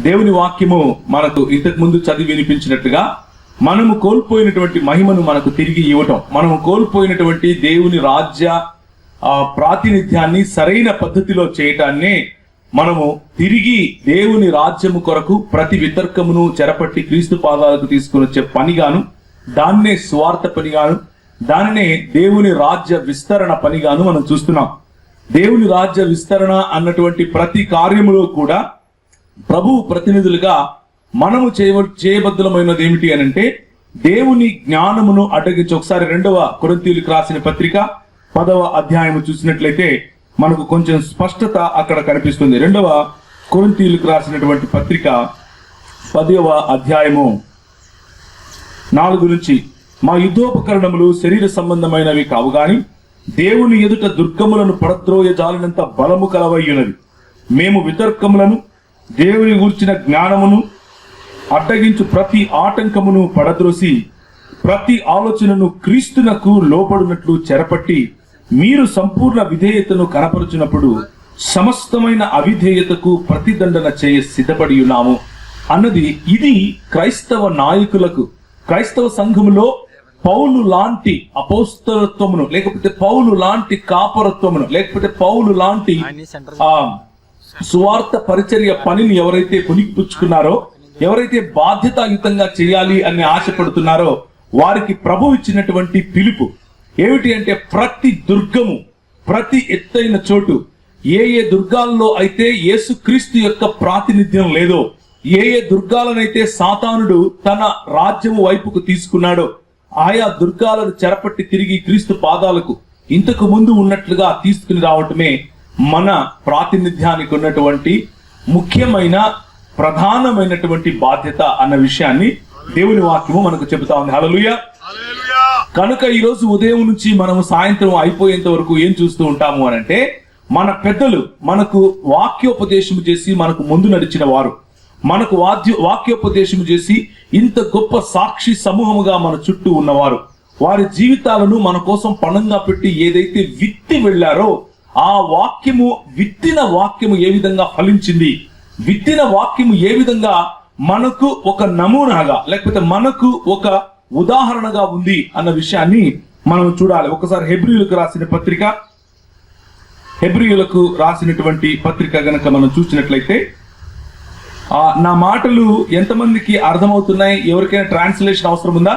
దేవుని వాక్యము మనకు ఇంతకు ముందు చదివి వినిపించినట్టుగా మనము కోల్పోయినటువంటి మహిమను మనకు తిరిగి ఇవ్వటం, మనము కోల్పోయినటువంటి దేవుని రాజ్య ప్రాతినిధ్యాన్ని సరైన పద్ధతిలో చేయటాన్ని మనము తిరిగి దేవుని రాజ్యము కొరకు ప్రతి వితర్కమును చెరపట్టి క్రీస్తు పాదాలకు తీసుకుని వచ్చే పనిగాను, దాన్నే స్వార్థ పనిగాను, దానినే దేవుని రాజ్య విస్తరణ పనిగాను మనం చూస్తున్నాం. దేవుని రాజ్య విస్తరణ అన్నటువంటి ప్రతి కార్యములో కూడా ప్రభువు ప్రతినిధులుగా మనము చేయబద్ధమైనది ఏమిటి అని అంటే దేవుని జ్ఞానమును అడ్డగించి. ఒకసారి 2వ కొరింథీయులకు రాసిన పత్రిక 10వ అధ్యాయము చూసినట్లయితే మనకు కొంచెం స్పష్టత అక్కడ కనిపిస్తుంది. 2వ కొరింథీయులకు రాసినటువంటి పత్రిక 10వ అధ్యాయము 4 నుంచి, మా యుద్ధోపకరణములు శరీర సంబంధమైనవి కావు గాని దేవుని ఎదుట దుర్గములను పడద్రోయ జాలినంత బలము కలవయ్యున్నది. మేము వితర్కములను దేవుని గూర్చిన జ్ఞానమును అడ్డగించు ప్రతి ఆటంకమును పడద్రోసి ప్రతి ఆలోచనను క్రీస్తునకు లోపడినట్లు చెరపట్టి మీరు సంపూర్ణ విధేయతను కనపరుచినప్పుడు సమస్తమైన అవిధేయతకు ప్రతిదండన చేయ సిద్ధపడి ఉన్నాము అన్నది. ఇది క్రైస్తవ నాయకులకు, క్రైస్తవ సంఘములో పౌలు లాంటి అపోస్తలత్వమును, లేకపోతే పౌలు లాంటి కాపరత్వమును, లేకపోతే పౌలు లాంటి సువార్త పరిచర్య పనిని ఎవరైతే పుచ్చుకున్నారో, ఎవరైతే బాధ్యతాయుతంగా చేయాలి అని ఆశపడుతున్నారో వారికి ప్రభు ఇచ్చినటువంటి పిలుపు ఏమిటి అంటే ప్రతి దుర్గము, ప్రతి ఎత్తైన చోటు, ఏ ఏ దుర్గాల్లో అయితే యేసుక్రీస్తు యొక్క ప్రాతినిధ్యం లేదో, ఏ ఏ దుర్గాలనైతే సాతానుడు తన రాజ్యము వైపుకు తీసుకున్నాడో ఆయా దుర్గాలను చెరపట్టి తిరిగి క్రీస్తు పాదాలకు ఇంతకు ముందు ఉన్నట్లుగా తీసుకుని రావటమే మన ప్రాతినిధ్యానికి ఉన్నటువంటి ముఖ్యమైన ప్రధానమైనటువంటి బాధ్యత అన్న విషయాన్ని దేవుని వాక్యము మనకు చెబుతా ఉంది. హల్లెలూయా. కనుక ఈరోజు ఉదయం నుంచి మనము సాయంత్రం అయిపోయేంత వరకు ఏం చూస్తూ ఉంటాము అని అంటే, మన పెద్దలు మనకు వాక్యోపదేశం చేసి మనకు ముందు నడిచిన వారు, మనకు వాక్యోపదేశం చేసి ఇంత గొప్ప సాక్షి సమూహముగా మన చుట్టూ ఉన్నవారు, వారి జీవితాలను మన కోసం పణంగా పెట్టి ఏదైతే విత్తి వెళ్ళారో ఆ వాక్యము, విత్తిన వాక్యము ఏ విధంగా ఫలించింది, విత్తిన వాక్యము ఏ విధంగా మనకు ఒక నమూనాగా లేకపోతే మనకు ఒక ఉదాహరణగా ఉంది అన్న విషయాన్ని మనం చూడాలి. ఒకసారి హెబ్రీయులకు రాసినటువంటి పత్రిక గనక మనం చూసినట్లయితే, నా మాటలు ఎంతమందికి అర్థమవుతున్నాయి? ఎవరికైనా ట్రాన్స్లేషన్ అవసరం ఉందా?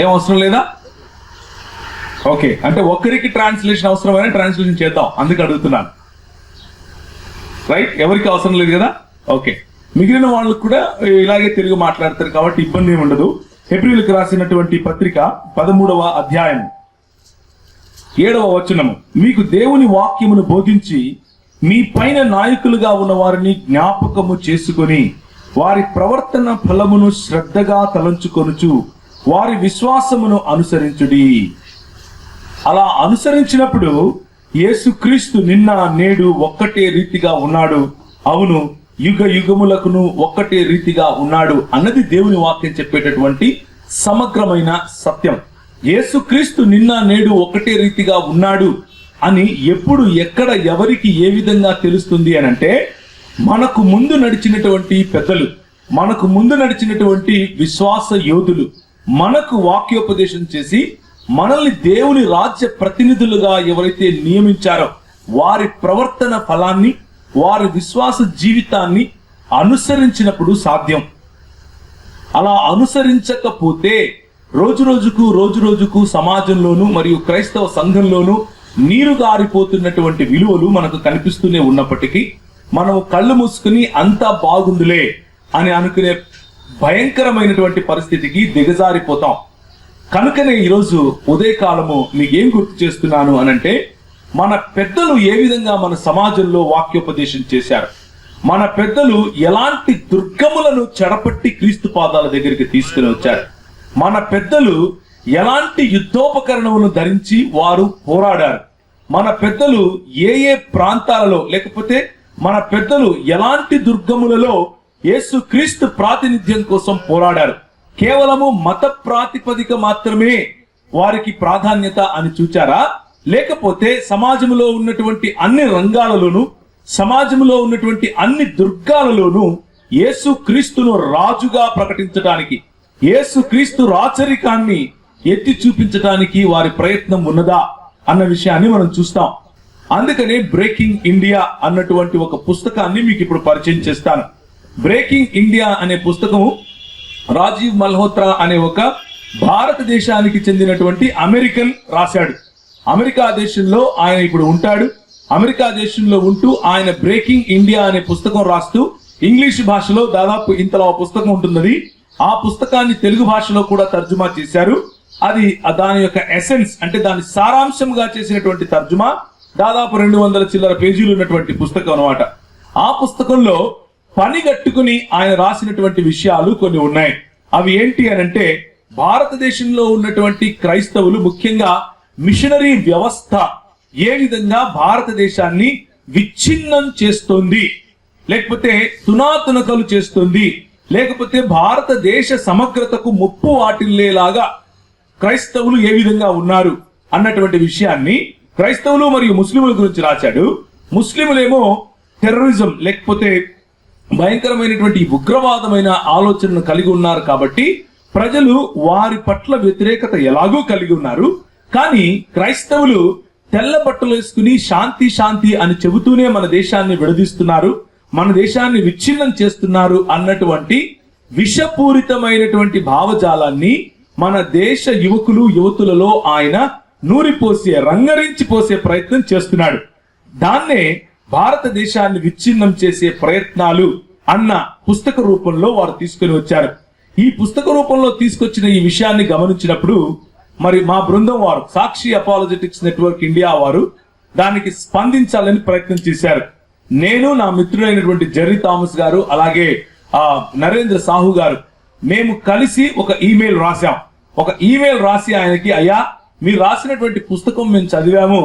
ఏం అవసరం లేదా? ఓకే, అంటే ఒక్కరికి ట్రాన్స్లేషన్ అవసరమైన ట్రాన్స్లేషన్ చేద్దాం, అందుకు అడుగుతున్నాను. రైట్, ఎవరికి అవసరం లేదు కదా? ఓకే, మిగిలిన వాళ్ళు కూడా ఇలాగే తెలుగు మాట్లాడతారు కాబట్టి ఇబ్బంది ఏమి ఉండదు. హెబ్రీయులకు రాసినటువంటి పత్రిక 13వ అధ్యాయం 7వ వచనము, మీకు దేవుని వాక్యమును బోధించి మీ పైన నాయకులుగా ఉన్న వారిని జ్ఞాపకము చేసుకొని వారి ప్రవర్తన ఫలమును శ్రద్ధగా తలంచుకొనుచు వారి విశ్వాసమును అనుసరించుడి. అలా అనుసరించినప్పుడు యేసుక్రీస్తు నిన్న నేడు ఒక్కటే రీతిగా ఉన్నాడు, అవును యుగ యుగములకును ఒక్కటే రీతిగా ఉన్నాడు అన్నది దేవుని వాక్యం చెప్పేటటువంటి సమగ్రమైన సత్యం. యేసుక్రీస్తు నిన్న నేడు ఒక్కటే రీతిగా ఉన్నాడు అని ఎప్పుడు, ఎక్కడ, ఎవరికి, ఏ విధంగా తెలుస్తుంది అని అంటే, మనకు ముందు నడిచినటువంటి పెద్దలు, మనకు ముందు నడిచినటువంటి విశ్వాస యోధులు మనకు వాక్యోపదేశం చేసి మనల్ని దేవుని రాజ్య ప్రతినిధులుగా ఎవరైతే నియమించారో వారి ప్రవర్తన ఫలాన్ని, వారి విశ్వాస జీవితాన్ని అనుసరించినప్పుడు సాధ్యం. అలా అనుసరించకపోతే రోజు రోజుకు సమాజంలోను మరియు క్రైస్తవ సంఘంలోను నీరు గారిపోతున్నటువంటి విలువలు మనకు కనిపిస్తూనే ఉన్నప్పటికీ మనము కళ్ళు మూసుకుని అంతా బాగుందిలే అని అనుకునే భయంకరమైనటువంటి పరిస్థితికి దిగజారిపోతాం. కనుకనే ఈరోజు ఉదయకాలము మీకేం గుర్తు చేస్తున్నాను అనంటే, మన పెద్దలు ఏ విధంగా మన సమాజంలో వాక్యోపదేశం చేశారు, మన పెద్దలు ఎలాంటి దుర్గములను చెడపట్టి క్రీస్తు పాదాల దగ్గరికి తీసుకుని వచ్చారు, మన పెద్దలు ఎలాంటి యుద్ధోపకరణములను ధరించి వారు పోరాడారు, మన పెద్దలు ఏ ఏ ప్రాంతాలలో, లేకపోతే మన పెద్దలు ఎలాంటి దుర్గములలో యేసుక్రీస్తు ప్రాతినిధ్యం కోసం పోరాడారు. కేవలము మత ప్రాతిపదిక మాత్రమే వారికి ప్రాధాన్యత అని చూచారా, లేకపోతే సమాజంలో ఉన్నటువంటి అన్ని రంగాలలోనూ సమాజంలో ఉన్నటువంటి అన్ని దుర్గాలలోనూ యేసు క్రీస్తును రాజుగా ప్రకటించడానికి, యేసు క్రీస్తు రాచరికాన్ని ఎత్తి చూపించడానికి వారి ప్రయత్నం ఉన్నదా అన్న విషయాన్ని మనం చూస్తాం. అందుకనే బ్రేకింగ్ ఇండియా అన్నటువంటి ఒక పుస్తకాన్ని మీకు ఇప్పుడు పరిచయం చేస్తాను. బ్రేకింగ్ ఇండియా అనే పుస్తకం రాజీవ్ మల్హోత్రా అనే ఒక భారతదేశానికి చెందినటువంటి అమెరికన్ రాశాడు. అమెరికా దేశంలో ఆయన ఇప్పుడు ఉంటాడు. అమెరికా దేశంలో ఉంటూ ఆయన బ్రేకింగ్ ఇండియా అనే పుస్తకం రాస్తూ ఇంగ్లీష్ భాషలో దాదాపు ఇంతలో పుస్తకం ఉంటున్నది. ఆ పుస్తకాన్ని తెలుగు భాషలో కూడా తర్జుమా చేశారు. అది దాని యొక్క ఎసెన్స్ అంటే దాని సారాంశంగా చేసినటువంటి తర్జుమా దాదాపు 200 చిల్లర పేజీలు ఉన్నటువంటి పుస్తకం అన్నమాట. ఆ పుస్తకంలో పనిగట్టుకుని ఆయన రాసినటువంటి విషయాలు కొన్ని ఉన్నాయి. అవి ఏంటి అనంటే, భారతదేశంలో ఉన్నటువంటి క్రైస్తవులు ముఖ్యంగా మిషనరీ వ్యవస్థ ఏ విధంగా భారతదేశాన్ని విచ్ఛిన్నం చేస్తుంది, లేకపోతే తునాతునకలు చేస్తుంది, లేకపోతే భారతదేశ సమగ్రతకు ముప్పు వాటిల్లేలాగా క్రైస్తవులు ఏ విధంగా ఉన్నారు అన్నటువంటి విషయాన్ని క్రైస్తవులు మరియు ముస్లింల గురించి రాశాడు. ముస్లింలేమో టెర్రరిజం లేకపోతే భయంకరమైనటువంటి ఉగ్రవాదమైన ఆలోచనను కలిగి ఉన్నారు కాబట్టి ప్రజలు వారి పట్ల వ్యతిరేకత ఎలాగూ కలిగి ఉన్నారు. కానీ క్రైస్తవులు తెల్ల బట్టలు వేసుకుని శాంతి శాంతి అని చెబుతూనే మన దేశాన్ని విడదీస్తున్నారు, మన దేశాన్ని విచ్ఛిన్నం చేస్తున్నారు అన్నటువంటి విషపూరితమైనటువంటి భావజాలాన్ని మన దేశ యువకులు యువతులలో ఆయన నూరిపోసే రంగరించి పోసే ప్రయత్నం చేస్తున్నాడు. దాన్నే భారతదేశాన్ని విచ్ఛిన్నం చేసే ప్రయత్నాలు అన్న పుస్తక రూపంలో వారు తీసుకొని వచ్చారు. ఈ పుస్తక రూపంలో తీసుకొచ్చిన ఈ విషయాన్ని గమనించినప్పుడు మరి మా బృందం వారు సాక్షి అపాలజెటిక్స్ నెట్వర్క్ ఇండియా వారు దానికి స్పందించాలని ప్రయత్నం చేశారు. నేను, నా మిత్రుడైనటువంటి జెర్రీ థామస్ గారు, అలాగే నరేంద్ర సాహు గారు మేము కలిసి ఒక ఈమెయిల్ రాశాం. ఒక ఈమెయిల్ రాసి ఆయనకి, అయ్యా మీరు రాసినటువంటి పుస్తకం మేము చదివాము,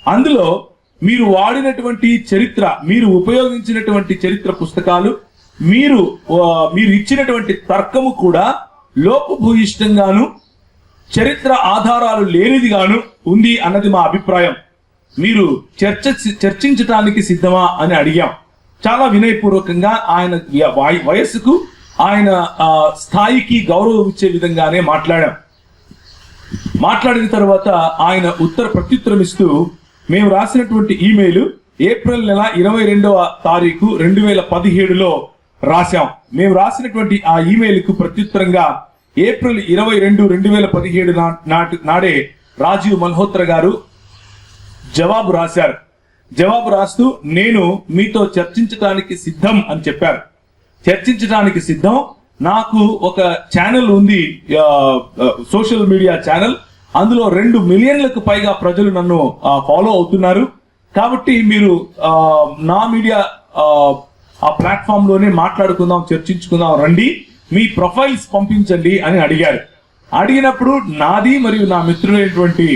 అందులో మీరు వాడినటువంటి చరిత్ర, మీరు ఉపయోగించినటువంటి చరిత్ర పుస్తకాలు, మీరు ఇచ్చినటువంటి తర్కము కూడా లోపభూయిష్టంగాను చరిత్ర ఆధారాలు లేనిదిగాను ఉంది అన్నది మా అభిప్రాయం. మీరు చర్చించటానికి సిద్ధమా అని అడిగాం. చాలా వినయపూర్వకంగా ఆయన వయస్సుకు ఆయన స్థాయికి గౌరవం ఇచ్చే విధంగానే మాట్లాడిన తర్వాత ఆయన ప్రత్యుత్తరం ఇస్తూ, మేము రాసినటువంటి ఈమెయిల్ ఏప్రిల్ నెల 22వ తారీఖు 2017లో రాశాం. మేము రాసినటువంటి ఆ ఈమెయిల్ కు ప్రత్యుత్తరంగా ఏప్రిల్ 22, 2017 నాడే రాజీవ్ మల్హోత్రా గారు జవాబు రాశారు. జవాబు రాస్తూ, నేను మీతో చర్చించడానికి సిద్ధం అని చెప్పారు. చర్చించడానికి సిద్ధం. నాకు ఒక ఛానల్ ఉంది, సోషల్ మీడియా ఛానల్. అందులో 2 మిలియన్లకు పైగా ప్రజలు నన్ను ఫాలో అవుతున్నారు. కాబట్టి మీరు నా మీడియా ఆ ప్లాట్ఫామ్ లోనే మాట్లాడుకుందాం, చర్చించుకుందాం, రండి, మీ ప్రొఫైల్స్ పంపించండి అని అడిగారు. అడిగినప్పుడు నాది మరియు నా మిత్రుడైనటువంటి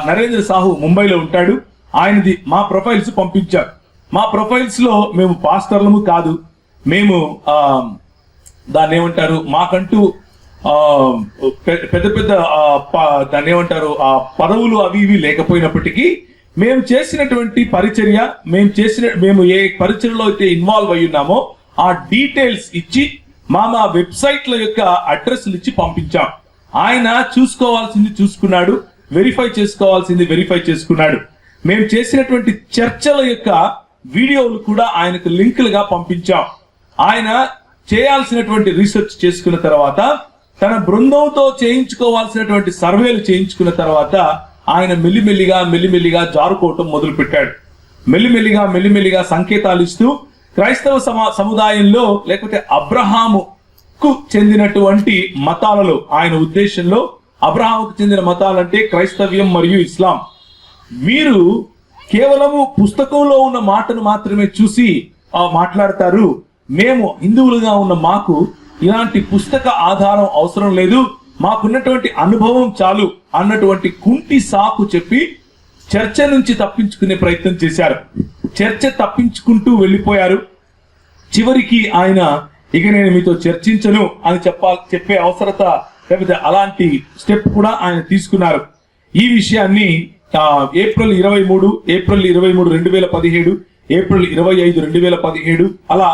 నరేంద్ర సాహు ముంబైలో ఉంటాడు, ఆయనది మా ప్రొఫైల్స్ పంపించారు. మా ప్రొఫైల్స్ లో మేము పాస్టర్లము కాదు, మేము దాన్ని ఏమంటారు, మాకంటూ పెద్ద పెద్ద దాన్ని ఏమంటారు పదవులు అవి ఇవి లేకపోయినప్పటికీ మేము చేసినటువంటి పరిచర్య, మేము ఏ పరిచర్యలో అయితే ఇన్వాల్వ్ అయి ఉన్నామో ఆ డీటెయిల్స్ ఇచ్చి మా వెబ్సైట్ల యొక్క అడ్రస్లు ఇచ్చి పంపించాం. ఆయన చూసుకోవాల్సింది చూసుకున్నాడు, వెరిఫై చేసుకోవాల్సింది వెరిఫై చేసుకున్నాడు. మేము చేసినటువంటి చర్చల యొక్క వీడియోలు కూడా ఆయనకు లింకులుగా పంపించాం. ఆయన చేయాల్సినటువంటి రీసెర్చ్ చేసుకున్న తర్వాత, తన బృందంతో చేయించుకోవాల్సినటువంటి సర్వేలు చేయించుకున్న తర్వాత ఆయన మెల్లిమెల్లిగా జారుకోవటం మొదలు పెట్టాడు. మెల్లిమెల్లిగా సంకేతాలు ఇస్తూ క్రైస్తవ సముదాయంలో లేకపోతే అబ్రహాముకు చెందినటువంటి మతాలలో, ఆయన ఉద్దేశంలో అబ్రహాముకు చెందిన మతాలంటే క్రైస్తవ్యం మరియు ఇస్లాం. మీరు కేవలము పుస్తకంలో ఉన్న మాటను మాత్రమే చూసి మాట్లాడతారు, మేము హిందువులుగా ఉన్న మాకు ఇలాంటి పుస్తక ఆధారం అవసరం లేదు, మాకున్నటువంటి అనుభవం చాలు అన్నటువంటి కుంటి సాకు చెప్పి చర్చ నుంచి తప్పించుకునే ప్రయత్నం చేశారు. చర్చ తప్పించుకుంటూ వెళ్ళిపోయారు. చివరికి ఆయన ఇక నేను మీతో చర్చించను అని చెప్పే అవసరత లేకపోతే అలాంటి స్టెప్ కూడా ఆయన తీసుకున్నారు. ఈ విషయాన్ని ఏప్రిల్ 23, 2017 ఏప్రిల్ 25, 2017 అలా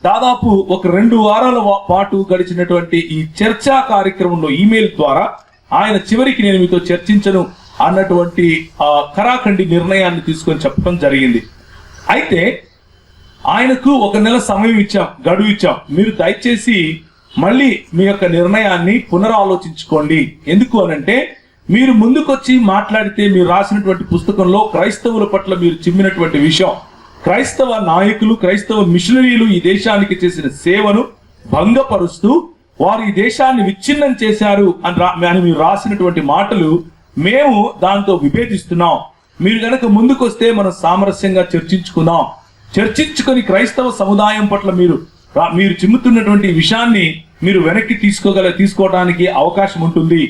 దాదాపు ఒక 2 వారాల పాటు గడిచినటువంటి ఈ చర్చా కార్యక్రమంలో ఈమెయిల్ ద్వారా ఆయన చివరికి నేను మీతో చర్చించను అన్నటువంటి ఖరాఖండి నిర్ణయాన్ని తీసుకొని చెప్పడం జరిగింది. అయితే ఆయనకు 1 నెల సమయం ఇచ్చాం, గడువు ఇచ్చాం. మీరు దయచేసి మళ్ళీ మీ యొక్క నిర్ణయాన్ని పునరాలోచించుకోండి. ఎందుకు అనంటే మీరు ముందుకొచ్చి మాట్లాడితే మీరు రాసినటువంటి పుస్తకంలో క్రైస్తవుల పట్ల మీరు చిమ్మినటువంటి విషయం, క్రైస్తవ నాయకులు, క్రైస్తవ మిషనరీలు ఈ దేశానికి చేసిన సేవను భంగపరుస్తూ వారు ఈ దేశాన్ని విచ్ఛిన్నం చేశారు అని మీరు రాసినటువంటి మాటలు మేము దాంతో విభేదిస్తున్నాం. మీరు గనక ముందుకొస్తే మనం సామరస్యంగా చర్చించుకుందాం. చర్చించుకొని క్రైస్తవ సముదాయం పట్ల మీరు చిమ్ముతున్నటువంటి విషయాన్ని మీరు వెనక్కి తీసుకోవడానికి అవకాశం ఉంటుంది.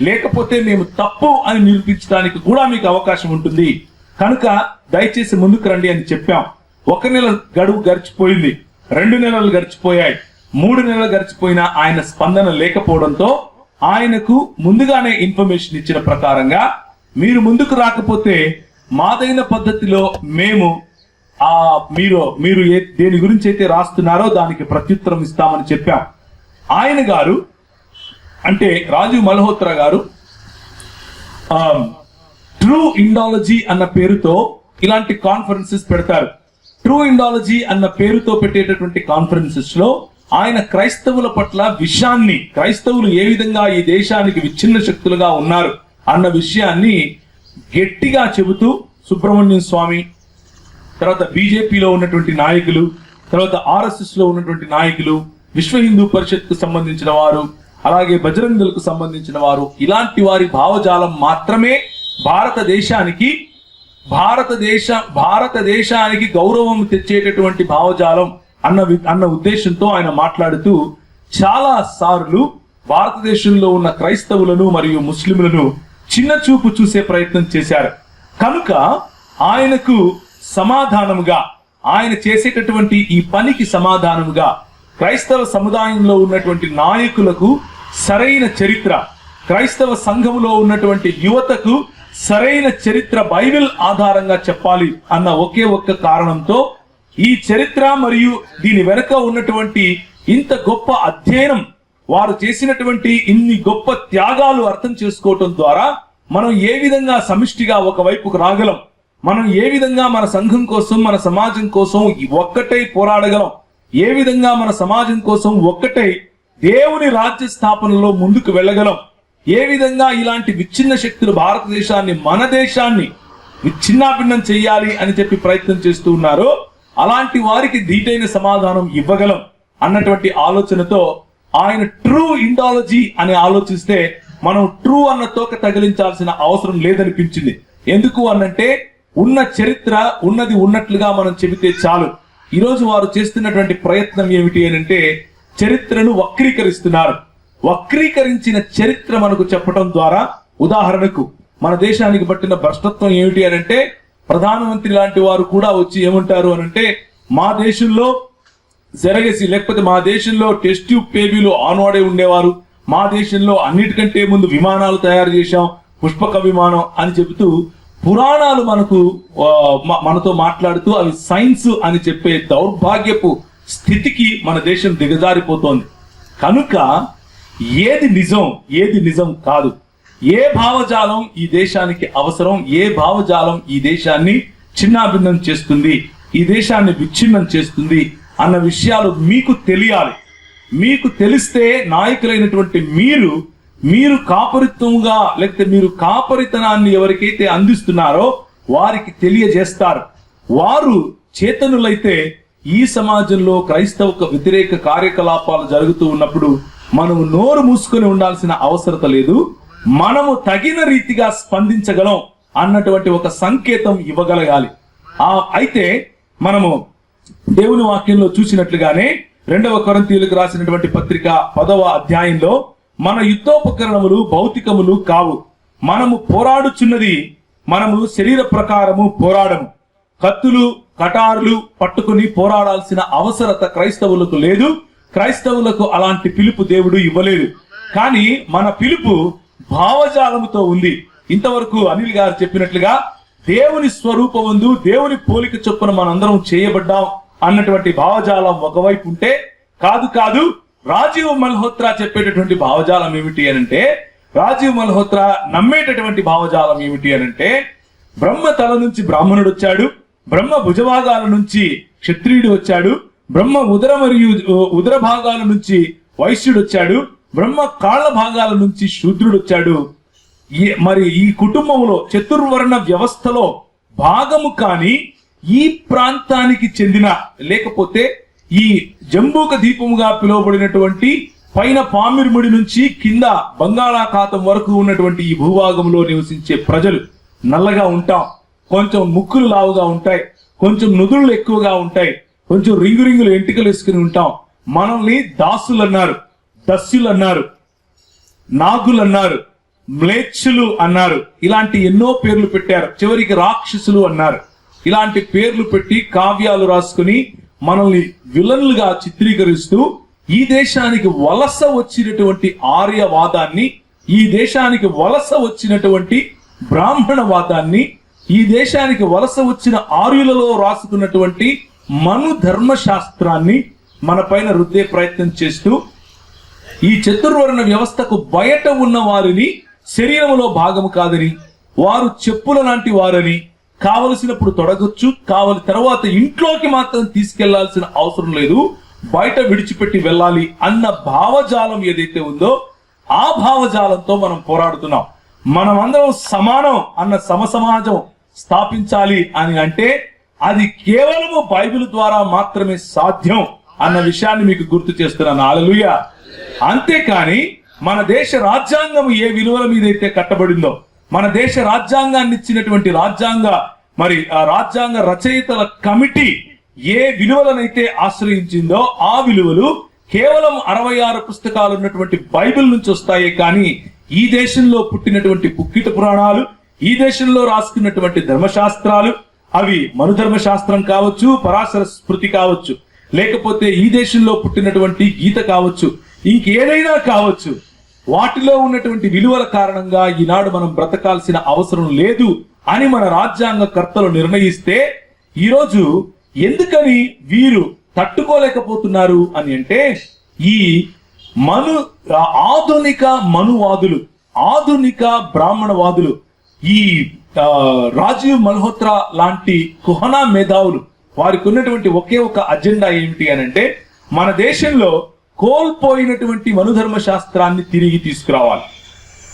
లేకపోతే మేము తప్పు అని నిరూపించడానికి కూడా మీకు అవకాశం ఉంటుంది. కనుక దయచేసి ముందుకు రండి అని చెప్పాం. 1 నెల గడువు గడిచిపోయింది, 2 నెలలు గడిచిపోయాయి, 3 నెలలు గడిచిపోయినా ఆయన స్పందన లేకపోవడంతో ఆయనకు ముందుగానే ఇన్ఫర్మేషన్ ఇచ్చిన ప్రకారంగా మీరు ముందుకు రాకపోతే మాదైన పద్ధతిలో మేము మీరు దేని గురించి అయితే రాస్తున్నారో దానికి ప్రత్యుత్తరం ఇస్తామని చెప్పాం. ఆయన గారు అంటే రాజీవ్ మల్హోత్రా గారు ట్రూ ఇండాలజీ అన్న పేరుతో ఇలాంటి కాన్ఫరెన్సెస్ పెడతారు. ట్రూ ఇండాలజీ అన్న పేరుతో పెట్టేటటువంటి కాన్ఫరెన్సెస్ లో ఆయన క్రైస్తవుల పట్ల విషయాన్ని, క్రైస్తవులు ఏ విధంగా ఈ దేశానికి విచ్ఛిన్న శక్తులుగా ఉన్నారు అన్న విషయాన్ని గట్టిగా చెబుతూ సుబ్రహ్మణ్యం స్వామి, తర్వాత బీజేపీలో ఉన్నటువంటి నాయకులు, తర్వాత ఆర్ఎస్ఎస్ లో ఉన్నటువంటి నాయకులు, విశ్వ హిందూ పరిషత్ కు సంబంధించిన వారు, అలాగే బజరంగ్ దళ్ కు సంబంధించిన వారు, ఇలాంటి వారి భావజాలం మాత్రమే భారతదేశానికి గౌరవం తెచ్చేటటువంటి భావజాలం అన్న ఉద్దేశంతో ఆయన మాట్లాడుతూ చాలా సార్లు భారతదేశంలో ఉన్న క్రైస్తవులను మరియు ముస్లింలను చిన్న చూపు చూసే ప్రయత్నం చేశారు. కనుక ఆయనకు సమాధానముగా, ఆయన చేసేటటువంటి ఈ పనికి సమాధానముగా క్రైస్తవ సముదాయంలో ఉన్నటువంటి నాయకులకు సరైన చరిత్ర, క్రైస్తవ సంఘములో ఉన్నటువంటి యువతకు సరైన చరిత్ర బైబిల్ ఆధారంగా చెప్పాలి అన్న ఒకే ఒక్క కారణంతో ఈ చరిత్ర మరియు దీని వెనుక ఉన్నటువంటి ఇంత గొప్ప అధ్యయనం, వారు చేసినటువంటి ఇన్ని గొప్ప త్యాగాలు అర్థం చేసుకోవటం ద్వారా మనం ఏ విధంగా సమిష్టిగా ఒకవైపుకు రాగలం, మనం ఏ విధంగా మన సంఘం కోసం, మన సమాజం కోసం ఒక్కటై పోరాడగలం, ఏ విధంగా మన సమాజం కోసం ఒక్కటై దేవుని రాజ్య స్థాపనలో ముందుకు వెళ్ళగలం, ఏ విధంగా ఇలాంటి విచ్ఛిన్న శక్తులు భారతదేశాన్ని, మన దేశాన్ని విచ్ఛిన్నాభిన్నం చెయ్యాలి అని చెప్పి ప్రయత్నం చేస్తూ ఉన్నారో అలాంటి వారికి ధీటైన సమాధానం ఇవ్వగలం అన్నటువంటి ఆలోచనతో ఆయన ట్రూ ఇండాలజీ అని ఆలోచిస్తే మనం ట్రూ అన్న తోక తగిలించాల్సిన అవసరం లేదనిపించింది. ఎందుకు అనంటే ఉన్న చరిత్ర ఉన్నది ఉన్నట్లుగా మనం చెబితే చాలు. ఈరోజు వారు చేస్తున్నటువంటి ప్రయత్నం ఏమిటి అనంటే చరిత్రను వక్రీకరిస్తున్నారు. వక్రీకరించిన చరిత్ర మనకు చెప్పడం ద్వారా, ఉదాహరణకు మన దేశానికి పట్టిన భ్రష్టత్వం ఏమిటి అనంటే ప్రధానమంత్రి లాంటి వారు కూడా వచ్చి ఏమంటారు అనంటే మా దేశంలో జరగేసి, లేకపోతే మా దేశంలో టెస్ట్ ట్యూబ్ బేబీలు ఆన్వాడే ఉండేవారు, మా దేశంలో అన్నిటికంటే ముందు విమానాలు తయారు చేశాం, పుష్పక విమానం అని చెబుతూ పురాణాలు మనతో మాట్లాడుతూ అవి సైన్స్ అని చెప్పే దౌర్భాగ్యపు స్థితికి మన దేశం దిగజారిపోతోంది. కనుక ఏది నిజం, ఏది నిజం కాదు, ఏ భావజాలం ఈ దేశానికి అవసరం, ఏ భావజాలం ఈ దేశాన్ని చిన్నాభిన్నం చేస్తుంది, ఈ దేశాన్ని విచ్ఛిన్నం చేస్తుంది అన్న విషయాలు మీకు తెలియాలి. మీకు తెలిస్తే నాయకులైనటువంటి మీరు కాపరిత్వంగా, లేకపోతే మీరు కాపరితనాన్ని ఎవరికైతే అందిస్తున్నారో వారికి తెలియజేస్తారు. వారు చేతనులైతే ఈ సమాజంలో క్రైస్తవ వ్యతిరేక కార్యకలాపాలు జరుగుతూ ఉన్నప్పుడు మనము నోరు మూసుకొని ఉండాల్సిన అవసరత లేదు, మనము తగిన రీతిగా స్పందించగలం అన్నటువంటి ఒక సంకేతం ఇవ్వగలగాలి. అయితే మనము దేవుని వాక్యంలో చూసినట్లుగానే 2వ కొరింథీయులకు రాసినటువంటి పత్రిక 10వ అధ్యాయంలో మన యుద్ధోపకరణములు భౌతికములు కావు, మనము పోరాడుచున్నది, మనము శరీర ప్రకారము పోరాడము, కత్తులు కటారులు పట్టుకుని పోరాడాల్సిన అవసరత క్రైస్తవులకు లేదు. క్రైస్తవులకు అలాంటి పిలుపు దేవుడు ఇవ్వలేదు. కానీ మన పిలుపు భావజాలముతో ఉంది. ఇంతవరకు అనిల్ గారు చెప్పినట్లుగా దేవుని స్వరూపమందు దేవుని పోలిక చొప్పున మనందరం చేయబడ్డాం అన్నటువంటి భావజాలం ఒకవైపు ఉంటే, కాదు రాజీవ్ మల్హోత్రా చెప్పేటటువంటి భావజాలం ఏమిటి అనంటే, రాజీవ్ మల్హోత్రా నమ్మేటటువంటి భావజాలం ఏమిటి అనంటే, బ్రహ్మ తల నుంచి బ్రాహ్మణుడు వచ్చాడు, బ్రహ్మ భుజభాగాల నుంచి క్షత్రియుడు వచ్చాడు, బ్రహ్మ ఉదర భాగాల నుంచి వైశ్యుడు వచ్చాడు, బ్రహ్మ కాళ్ళ భాగాల నుంచి శూద్రుడు వచ్చాడు. మరి ఈ కుటుంబంలో చతుర్వర్ణ వ్యవస్థలో భాగము కాని ఈ ప్రాంతానికి చెందిన, లేకపోతే ఈ జంబూక దీపముగా పిలువబడినటువంటి పైన పామిర్ముడి నుంచి కింద బంగాళాఖాతం వరకు ఉన్నటువంటి ఈ భూభాగంలో నివసించే ప్రజలు నల్లగా ఉంటాం, కొంచెం ముక్కులు లావుగా ఉంటాయి, కొంచెం నుదుళ్ళు ఎక్కువగా ఉంటాయి, కొంచెం రింగులు ఎంటికలు వేసుకుని ఉంటాం. మనల్ని దాసులు అన్నారు, దస్యులు అన్నారు, నాగులు అన్నారు, మ్లేచ్చులు అన్నారు, ఇలాంటి ఎన్నో పేర్లు పెట్టారు. చివరికి రాక్షసులు అన్నారు. ఇలాంటి పేర్లు పెట్టి కావ్యాలు రాసుకుని మనల్ని విలన్లుగా చిత్రీకరిస్తూ ఈ దేశానికి వలస వచ్చినటువంటి ఆర్యవాదాన్ని, ఈ దేశానికి వలస వచ్చినటువంటి బ్రాహ్మణవాదాన్ని, ఈ దేశానికి వలస వచ్చిన ఆర్యులలో రాసుకున్నటువంటి మను ధర్మశాస్త్రాన్ని మన పైన రుద్దే ప్రయత్నం చేస్తూ, ఈ చతుర్వర్ణ వ్యవస్థకు బయట ఉన్న వారిని శరీరంలో భాగము కాదని, వారు చెప్పుల లాంటి వారని, కావలసినప్పుడు తొడగొచ్చు, తర్వాత ఇంట్లోకి మాత్రం తీసుకెళ్లాల్సిన అవసరం లేదు, బయట విడిచిపెట్టి వెళ్ళాలి అన్న భావజాలం ఏదైతే ఉందో ఆ భావజాలంతో మనం పోరాడుతున్నాం. మనమందరం సమానం అన్న సమసమాజం స్థాపించాలి అని అంటే అది కేవలము బైబిల్ ద్వారా మాత్రమే సాధ్యం అన్న విషయాన్ని మీకు గుర్తు చేస్తున్నాను. హల్లెలూయా. అంతేకాని మన దేశ రాజ్యాంగం ఏ విలువల మీద అయితే కట్టబడిందో, మన దేశ రాజ్యాంగాన్ని ఇచ్చినటువంటి రాజ్యాంగ రచయితల కమిటీ ఏ విలువలనైతే ఆశ్రయించిందో ఆ విలువలు కేవలం 66 పుస్తకాలు ఉన్నటువంటి బైబిల్ నుంచి వస్తాయే కానీ ఈ దేశంలో పుట్టినటువంటి పుక్కిట పురాణాలు, ఈ దేశంలో రాసుకున్నటువంటి ధర్మశాస్త్రాలు, అవి మనుధర్మశాస్త్రం కావచ్చు, పరాశర స్మృతి కావచ్చు, లేకపోతే ఈ దేశంలో పుట్టినటువంటి గీత కావచ్చు, ఇంకేదైనా కావచ్చు, వాటిలో ఉన్నటువంటి విలువల కారణంగా ఈనాడు మనం బ్రతకాల్సిన అవసరం లేదు అని మన రాజ్యాంగ కర్తలు నిర్ణయిస్తే, ఈరోజు ఎందుకని వీరు తట్టుకోలేకపోతున్నారు అని అంటే, ఈ ఆధునిక మనువాదులు, ఆధునిక బ్రాహ్మణవాదులు, ఈ రాజీవ్ మల్హోత్రా లాంటి కుహనా మేధావులు, వారికి ఉన్నటువంటి ఒకే ఒక అజెండా ఏమిటి అని అంటే, మన దేశంలో కోల్పోయినటువంటి మనుధర్మ శాస్త్రాన్ని తిరిగి తీసుకురావాలి,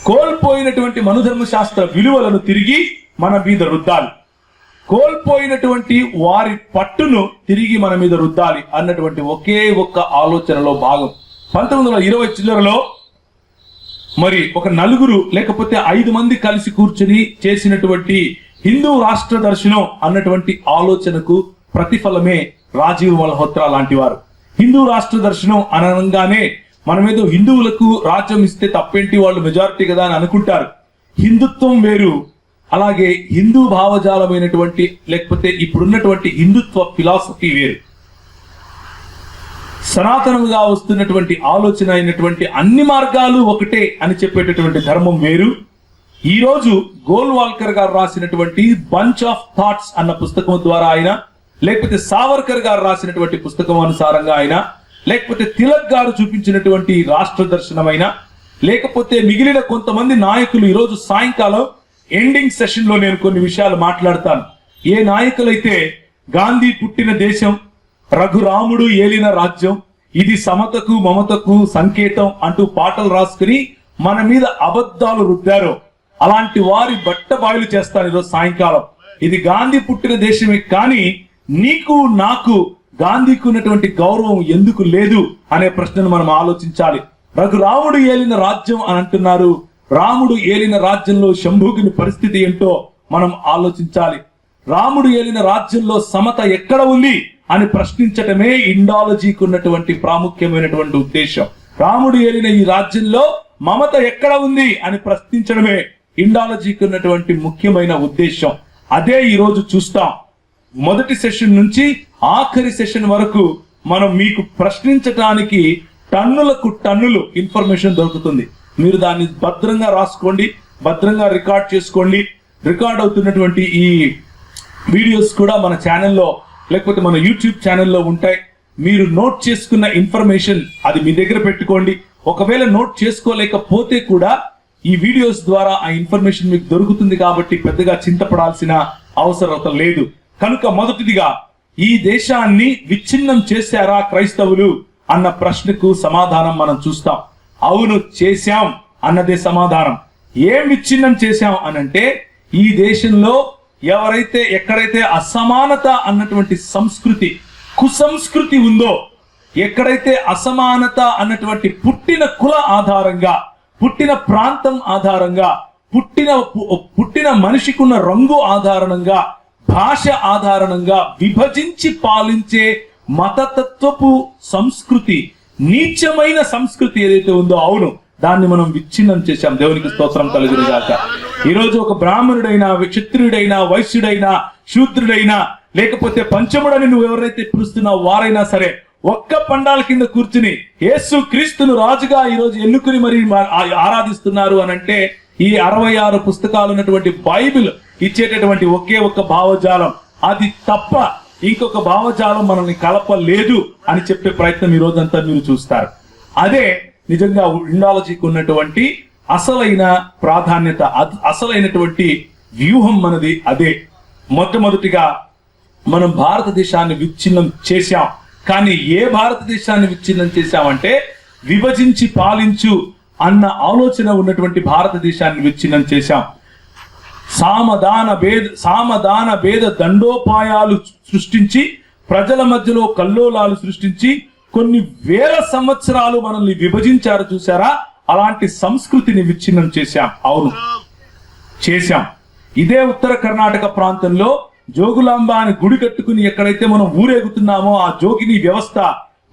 కోల్పోయినటువంటి మనుధర్మ శాస్త్ర విలువలను తిరిగి మన మీద రుద్దాలి, కోల్పోయినటువంటి వారి పట్టును తిరిగి మన మీద రుద్దాలి అన్నటువంటి ఒకే ఒక్క ఆలోచనలో భాగం. 1920 చిల్లరలో మరి ఒక 4 లేకపోతే 5 మంది కలిసి కూర్చుని చేసినటువంటి హిందూ రాష్ట్ర దర్శనం అన్నటువంటి ఆలోచనకు ప్రతిఫలమే రాజీవ్ మల్హోత్రా లాంటి వారు. హిందూ రాష్ట్ర దర్శనం అనగానే మనమేదో హిందువులకు రాజ్యం ఇస్తే తప్పేంటి, వాళ్ళు మెజారిటీ కదా అని అనుకుంటారు. హిందుత్వం వేరు, అలాగే హిందూ భావజాలమైనటువంటి లేకపోతే ఇప్పుడున్నటువంటి హిందుత్వ ఫిలాసఫీ వేరు. సనాతనముగా వస్తున్నటువంటి ఆలోచన అయినటువంటి అన్ని మార్గాలు ఒకటే అని చెప్పేటటువంటి ధర్మం వేరు. ఈ రోజు గోల్వాల్కర్ గారు రాసినటువంటి బంచ్ ఆఫ్ థాట్స్ అన్న పుస్తకం ద్వారా ఆయన, లేకపోతే సావర్కర్ గారు రాసినటువంటి పుస్తకం అనుసారంగా ఆయన, లేకపోతే తిలక్ గారు చూపించినటువంటి రాష్ట్ర దర్శనమైన, లేకపోతే మిగిలిన కొంతమంది నాయకులు, ఈరోజు సాయంకాలం ఎండింగ్ సెషన్ లో నేను కొన్ని విషయాలు మాట్లాడతాను. ఏ నాయకులైతే గాంధీ పుట్టిన దేశం, రఘురాముడు ఏలిన రాజ్యం, ఇది సమతకు మమతకు సంకేతం అంటూ పాటలు రాసుకుని మన మీద అబద్ధాలు రుద్దారో, అలాంటి వారి బట్టబాయిలు చేస్తాను ఈరోజు సాయంకాలం. ఇది గాంధీ పుట్టిన దేశమే కానీ నీకు నాకు గాంధీకి ఉన్నటువంటి గౌరవం ఎందుకు లేదు అనే ప్రశ్నను మనం ఆలోచించాలి. రఘురాముడు ఏలిన రాజ్యం అని అంటున్నారు, రాముడు ఏలిన రాజ్యంలో శంభుకుని పరిస్థితి ఏంటో మనం ఆలోచించాలి. రాముడు ఏలిన రాజ్యంలో సమత ఎక్కడ ఉంది అని ప్రశ్నించటమే ఇండాలజీకి ఉన్నటువంటి ప్రాముఖ్యమైనటువంటి ఉద్దేశం. రాముడు ఏలిన ఈ రాజ్యంలో మమత ఎక్కడ ఉంది అని ప్రశ్నించడమే ఇండాలజీకి ఉన్నటువంటి ముఖ్యమైన ఉద్దేశం. అదే ఈ రోజు చూస్తాం. మొదటి సెషన్ నుంచి ఆఖరి సెషన్ వరకు మనం మీకు ప్రశ్నించటానికి టన్నులకు టన్నులు ఇన్ఫర్మేషన్ దొరుకుతుంది. మీరు దాన్ని భద్రంగా రాసుకోండి, భద్రంగా రికార్డ్ చేసుకోండి. రికార్డ్ అవుతున్నటువంటి ఈ వీడియోస్ కూడా మన ఛానల్లో లేకపోతే మన యూట్యూబ్ ఛానల్లో ఉంటాయి. మీరు నోట్ చేసుకున్న ఇన్ఫర్మేషన్ అది మీ దగ్గర పెట్టుకోండి. ఒకవేళ నోట్ చేసుకోలేకపోతే కూడా ఈ వీడియోస్ ద్వారా ఆ ఇన్ఫర్మేషన్ మీకు దొరుకుతుంది కాబట్టి పెద్దగా చింతపడాల్సిన అవసరం లేదు. కనుక మొదటిదిగా, ఈ దేశాన్ని విచ్ఛిన్నం చేశారా క్రైస్తవులు అన్న ప్రశ్నకు సమాధానం మనం చూస్తాం. అవును, చేశాం అన్నదే సమాధానం. ఏం విచ్ఛిన్నం చేశాం అనంటే, ఈ దేశంలో ఎక్కడైతే అసమానత అన్నటువంటి సంస్కృతి, కుసంస్కృతి ఉందో, ఎక్కడైతే అసమానత అన్నటువంటి పుట్టిన కుల ఆధారంగా, పుట్టిన ప్రాంతం ఆధారంగా, పుట్టిన మనిషికున్న రంగు ఆధారంగా, భాష ఆధారంగా విభజించి పాలించే మతతత్వపు సంస్కృతి, నీచమైన సంస్కృతి ఏదైతే ఉందో, అవును, దాన్ని మనం విచ్ఛిన్నం చేశాం. దేవునికి స్తోత్రం కలుగును గాక. ఈరోజు ఒక బ్రాహ్మణుడైనా, క్షత్రియుడైనా, వైశ్యుడైనా, శూద్రుడైనా, లేకపోతే పంచముడని నువ్వు ఎవరైతే పిలుస్తున్నావు వారైనా సరే, ఒక్క పండాల కింద కూర్చుని యేసు క్రీస్తును రాజుగా ఈరోజు ఎన్నుకుని మరి ఆరాధిస్తున్నారు అనంటే, ఈ 66 పుస్తకాలు ఉన్నటువంటి బైబిల్ ఇచ్చేటటువంటి ఒకే ఒక్క భావజాలం, అది తప్ప ఇంకొక భావజాలం మనల్ని కలపలేదు అని చెప్పే ప్రయత్నం ఈ రోజంతా మీరు చూస్తారు. అదే నిజంగా ఇండాలజీకి ఉన్నటువంటి అసలైన ప్రాధాన్యత, అసలైనటువంటి వ్యూహం మనది అదే. మొట్టమొదటిగా మనం భారతదేశాన్ని విచ్ఛిన్నం చేశాం. కానీ ఏ భారతదేశాన్ని విచ్ఛిన్నం చేశామంటే, విభజించి పాలించు అన్న ఆలోచన ఉన్నటువంటి భారతదేశాన్ని విచ్ఛిన్నం చేశాం. సామదాన భేద దండోపాయాలు సృష్టించి, ప్రజల మధ్యలో కల్లోలాలు సృష్టించి కొన్ని వేల సంవత్సరాలు మనల్ని విభజించారు చూసారా, అలాంటి సంస్కృతిని విచ్ఛిన్నం చేశాం. అవును, చేశాం. ఇదే ఉత్తర కర్ణాటక ప్రాంతంలో జోగులాంబ అని గుడి కట్టుకుని ఎక్కడైతే మనం ఊరేగుతున్నామో ఆ జోగిని వ్యవస్థ,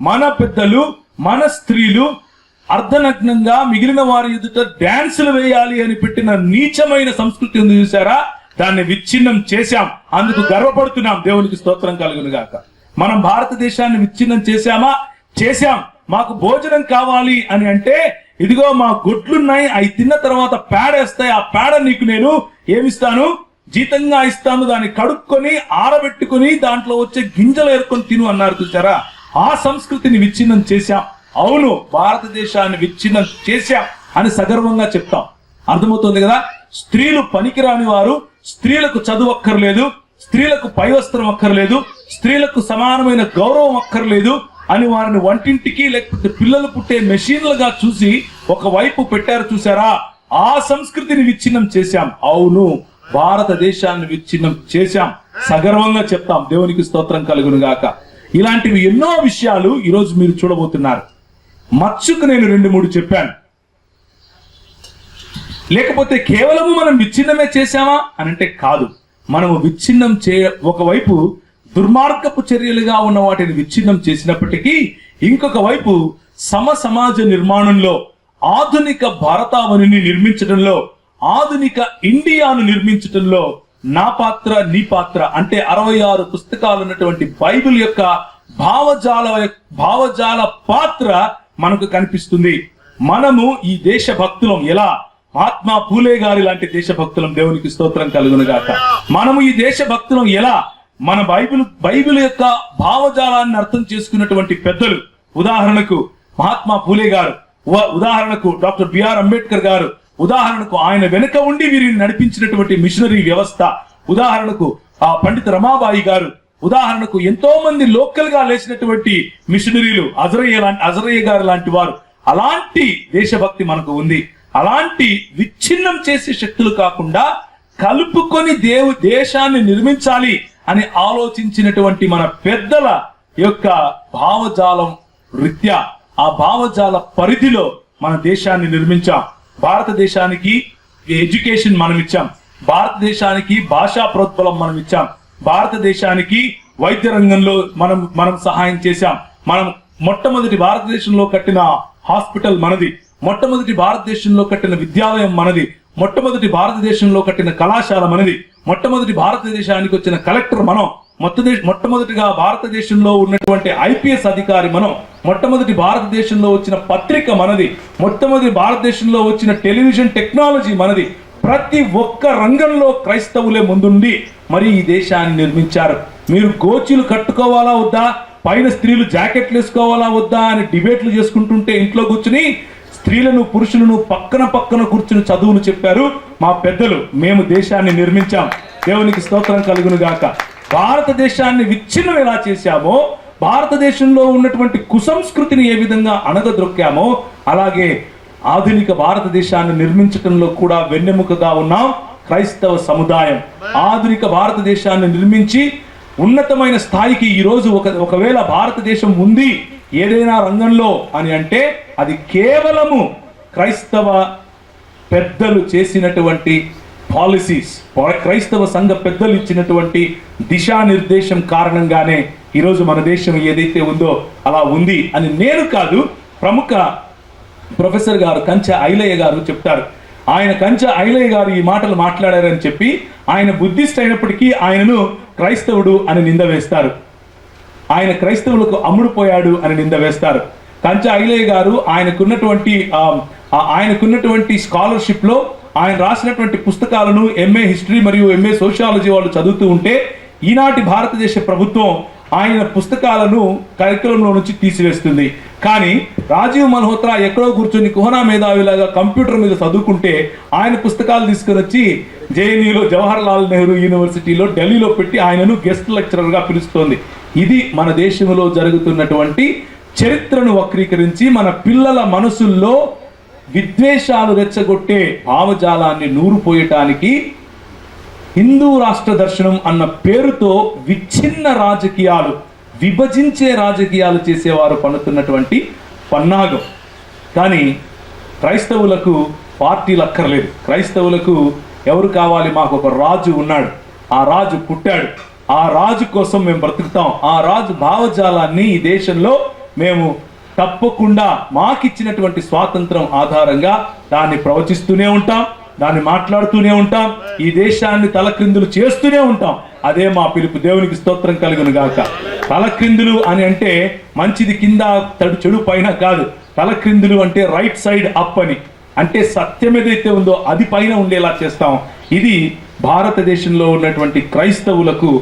మన పెద్దలు, మన స్త్రీలు అర్ధనగ్నంగా మిగిలిన వారి ఎదుట డాన్సులు వేయాలి అని పెట్టిన నీచమైన సంస్కృతి ఉంది చూసారా, దాన్ని విచ్ఛిన్నం చేశాం. అందుకు గర్వపడుతున్నాం. దేవునికి స్తోత్రం కలుగును గాక. మనం భారతదేశాన్ని విచ్ఛిన్నం చేశామా? చేశాం. మాకు భోజనం కావాలి అని అంటే, ఇదిగో మా గొడ్లున్నాయి, అవి తిన్న తర్వాత పేడేస్తాయి, ఆ పేడ నీకు నేను ఏమిస్తాను? జీతంగా ఇస్తాను. దాన్ని కడుక్కొని ఆరబెట్టుకుని దాంట్లో వచ్చే గింజలు ఏరుకొని తిను అన్నారు చూసారా. ఆ సంస్కృతిని విచ్ఛిన్నం చేశాం. అవును, భారతదేశాన్ని విచ్ఛిన్నం చేశాం అని సగర్వంగా చెప్తాం. అర్థమవుతుంది కదా. స్త్రీలు పనికిరాని వారు, స్త్రీలకు చదువు అక్కర్లేదు, స్త్రీలకు పై వస్త్రం అక్కర్లేదు, స్త్రీలకు సమానమైన గౌరవం అక్కర్లేదు అని వారిని వంటింటికి లేకపోతే పిల్లలు పుట్టే మెషిన్లుగా చూసి ఒకవైపు పెట్టారు చూసారా. ఆ సంస్కృతిని విచ్ఛిన్నం చేశాం. అవును, భారతదేశాన్ని విచ్ఛిన్నం చేశాం. సగర్వంగా చెప్తాం. దేవునికి స్తోత్రం కలుగును గాక. ఇలాంటివి ఎన్నో విషయాలు ఈరోజు మీరు చూడబోతున్నారు. మచ్చుకు నేను 2-3 చెప్పాను. లేకపోతే కేవలము మనం విచ్ఛిన్నమే చేశామా అనంటే కాదు. మనము విచ్ఛిన్నం ఒకవైపు దుర్మార్గపు చర్యలుగా ఉన్న వాటిని విచ్ఛిన్నం చేసినప్పటికీ, ఇంకొక వైపు సమాజ నిర్మాణంలో, ఆధునిక భారతావనిని నిర్మించడంలో, ఆధునిక ఇండియాను నిర్మించడంలో నా పాత్ర, నీ పాత్ర అంటే 66 పుస్తకాలు ఉన్నటువంటి బైబిల్ యొక్క భావజాల పాత్ర మనకు కనిపిస్తుంది. మనము ఈ దేశభక్తులం. ఎలా? మహాత్మా పూలే గారి లాంటి దేశభక్తులం. దేవునికి స్తోత్రం కలుగును గాక. మనము ఈ దేశభక్తులం ఎలా? మన బైబిల్ యొక్క భావజాలాన్ని అర్థం చేసుకున్నటువంటి పెద్దలు, ఉదాహరణకు మహాత్మా పూలే గారు, ఉదాహరణకు డాక్టర్ బిఆర్ అంబేద్కర్ గారు, ఉదాహరణకు ఆయన వెనుక ఉండి వీరిని నడిపించినటువంటి మిషనరీ వ్యవస్థ, ఉదాహరణకు పండిత రమాబాయి గారు, ఉదాహరణకు ఎంతో మంది లోకల్ గా లేచినటువంటి మిషనరీలు, అజరయ్య గారు లాంటి వారు. అలాంటి దేశభక్తి మనకు ఉంది. అలాంటి విచ్ఛిన్నం చేసే శక్తులు కాకుండా కలుపుకొని దేశాన్ని నిర్మించాలి అని ఆలోచించినటువంటి మన పెద్దల యొక్క భావజాలం రీత్యా, ఆ భావజాల పరిధిలో మన దేశాన్ని నిర్మించాం. భారతదేశానికి ఎడ్యుకేషన్ మనం ఇచ్చాం, భారతదేశానికి భాషా ప్రోద్బలం మనం ఇచ్చాం, భారతదేశానికి వైద్య రంగంలో మనం సహాయం చేశాం. మనం మొట్టమొదటి భారతదేశంలో కట్టిన హాస్పిటల్ మనది, మొట్టమొదటి భారతదేశంలో కట్టిన విద్యాలయం మనది, మొట్టమొదటి భారతదేశంలో కట్టిన కళాశాల మనది, మొట్టమొదటి భారతదేశానికి వచ్చిన కలెక్టర్ మనం, మొట్టమొదటిగా భారతదేశంలో ఉన్నటువంటి ఐపీఎస్ అధికారి మనం, మొట్టమొదటి భారతదేశంలో వచ్చిన పత్రిక మనది, మొట్టమొదటి భారతదేశంలో వచ్చిన టెలివిజన్ టెక్నాలజీ మనది. ప్రతి ఒక్క రంగంలో క్రైస్తవులే ముందుండి మరి ఈ దేశాన్ని నిర్మించారు. మీరు గోచీలు కట్టుకోవాలా వద్దా, పైన స్త్రీలు జాకెట్లు వేసుకోవాలా వద్దా అని డిబేట్లు చేసుకుంటుంటే ఇంట్లో కూర్చుని స్త్రీలను పురుషులను పక్కన కూర్చుని చదువులు చెప్పారు మా పెద్దలు. మేము దేశాన్ని నిర్మించాం. దేవునికి స్తోత్రం కలుగును గాక. భారతదేశాన్ని విచ్ఛిన్నం ఎలా చేశామో, భారతదేశంలో ఉన్నటువంటి కుసంస్కృతిని ఏ విధంగా అణగద్రొక్కామో, అలాగే ఆధునిక భారతదేశాన్ని నిర్మించడంలో కూడా వెన్నెముకగా ఉన్నాం క్రైస్తవ సముదాయం. ఆధునిక భారతదేశాన్ని నిర్మించి ఉన్నతమైన స్థాయికి ఈరోజు ఒకవేళ భారతదేశం ఉంది ఏదైనా రంగంలో అని అంటే అది కేవలము క్రైస్తవ పెద్దలు చేసినటువంటి పాలసీస్, క్రైస్తవ సంఘ పెద్దలు ఇచ్చినటువంటి దిశానిర్దేశం కారణంగానే ఈరోజు మన దేశం ఏదైతే ఉందో అలా ఉంది అని నేను కాదు, ప్రముఖ ప్రొఫెసర్ గారు కంచె ఐలయ్య గారు చెప్తారు. ఆయన కంచె ఐలయ్య గారు ఈ మాటలు మాట్లాడారని చెప్పి ఆయన బుద్ధిస్ట్ అయినప్పటికీ ఆయనను క్రైస్తవుడు అని నింద వేస్తారు. ఆయన క్రైస్తవులకు అమ్ముడుపోయాడు అని నింద వేస్తారు. కంచె ఐలయ్య గారు ఆయనకున్నటువంటి స్కాలర్షిప్లో ఆయన రాసినటువంటి పుస్తకాలను ఎంఏ హిస్టరీ మరియు ఎంఏ సోషియాలజీ వాళ్ళు చదువుతూ ఉంటే ఈనాటి భారతదేశ ప్రభుత్వం ఆయన పుస్తకాలను కరికులంలో నుంచి తీసివేస్తుంది. కానీ రాజీవ్ మల్హోత్రా ఎక్కడో కూర్చొని కుహనా మేధావిలాగా కంప్యూటర్ మీద చదువుకుంటే ఆయన పుస్తకాలు తీసుకుని వచ్చి జేఎన్యూలో జవహర్లాల్ నెహ్రూ యూనివర్సిటీలో ఢిల్లీలో పెట్టి ఆయనను గెస్ట్ లెక్చరర్గా పిలుస్తోంది. ఇది మన దేశంలో జరుగుతున్నటువంటి చరిత్రను వక్రీకరించి మన పిల్లల మనసుల్లో విద్వేషాలు రెచ్చగొట్టే భావజాలాన్ని నూరుపోయటానికి హిందూ రాష్ట్ర దర్శనం అన్న పేరుతో విచ్ఛిన్న రాజకీయాలు, విభజించే రాజకీయాలు చేసేవారు పన్నుతున్నటువంటి పన్నాగం. కానీ క్రైస్తవులకు పార్టీలు అక్కర్లేదు. క్రైస్తవులకు ఎవరు కావాలి? మాకు ఒక రాజు ఉన్నాడు, ఆ రాజు పుట్టాడు, ఆ రాజు కోసం మేము బ్రతుకుతాం. ఆ రాజు భావజాలాన్ని ఈ దేశంలో మేము తప్పకుండా మాకిచ్చినటువంటి స్వాతంత్రం ఆధారంగా దాన్ని ప్రవచిస్తూనే ఉంటాం, దాన్ని మాట్లాడుతూనే ఉంటాం, ఈ దేశాన్ని తలక్రిందులు చేస్తూనే ఉంటాం. అదే మా పిలుపు. దేవునికి స్తోత్రం కలుగును గాక. తలక్రిందులు అని అంటే మంచిది కింద చెడు పైన కాదు. తలక్రిందులు అంటే రైట్ సైడ్ అప్ అని, అంటే సత్యం ఏదైతే ఉందో అది పైన ఉండేలా చేస్తాం. ఇది భారతదేశంలో ఉన్నటువంటి క్రైస్తవులకు